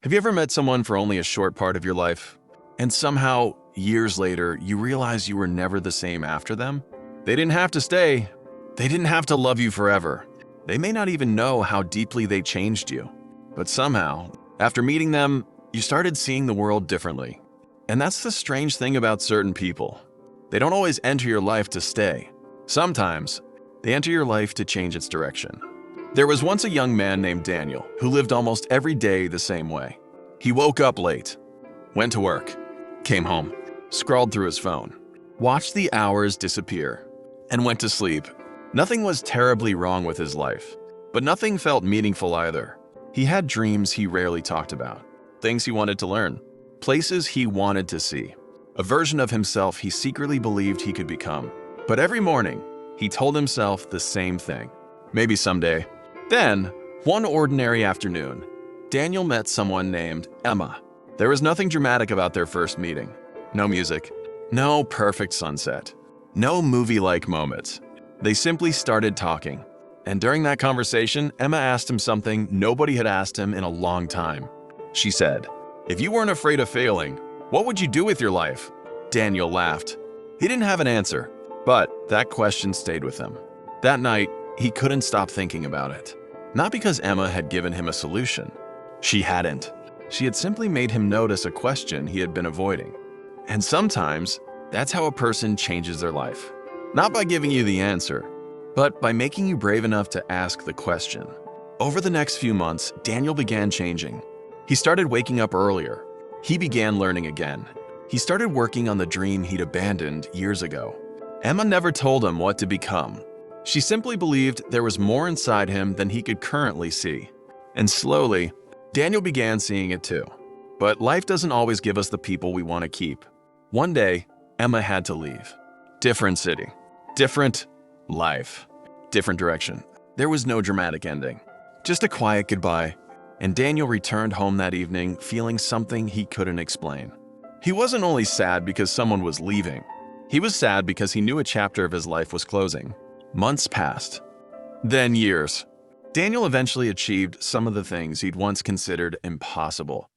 Have you ever met someone for only a short part of your life, and somehow, years later, you realize you were never the same after them? They didn't have to stay. They didn't have to love you forever. They may not even know how deeply they changed you. But somehow, after meeting them, you started seeing the world differently. And that's the strange thing about certain people. They don't always enter your life to stay. Sometimes, they enter your life to change its direction. There was once a young man named Daniel who lived almost every day the same way. He woke up late, went to work, came home, scrolled through his phone, watched the hours disappear, and went to sleep. Nothing was terribly wrong with his life, but nothing felt meaningful either. He had dreams he rarely talked about, things he wanted to learn, places he wanted to see, a version of himself he secretly believed he could become. But every morning, he told himself the same thing: maybe someday. Then, one ordinary afternoon, Daniel met someone named Emma. There was nothing dramatic about their first meeting. No music, no perfect sunset, no movie-like moments. They simply started talking. And during that conversation, Emma asked him something nobody had asked him in a long time. She said, "If you weren't afraid of failing, what would you do with your life?" Daniel laughed. He didn't have an answer, but that question stayed with him. That night, he couldn't stop thinking about it. Not because Emma had given him a solution. She hadn't. She had simply made him notice a question he had been avoiding. And sometimes, that's how a person changes their life. Not by giving you the answer, but by making you brave enough to ask the question. Over the next few months, Daniel began changing. He started waking up earlier. He began learning again. He started working on the dream he'd abandoned years ago. Emma never told him what to become. She simply believed there was more inside him than he could currently see. And slowly, Daniel began seeing it too. But life doesn't always give us the people we want to keep. One day, Emma had to leave. Different city, different life, different direction. There was no dramatic ending, just a quiet goodbye. And Daniel returned home that evening feeling something he couldn't explain. He wasn't only sad because someone was leaving. He was sad because he knew a chapter of his life was closing. Months passed, then years. Daniel eventually achieved some of the things he'd once considered impossible.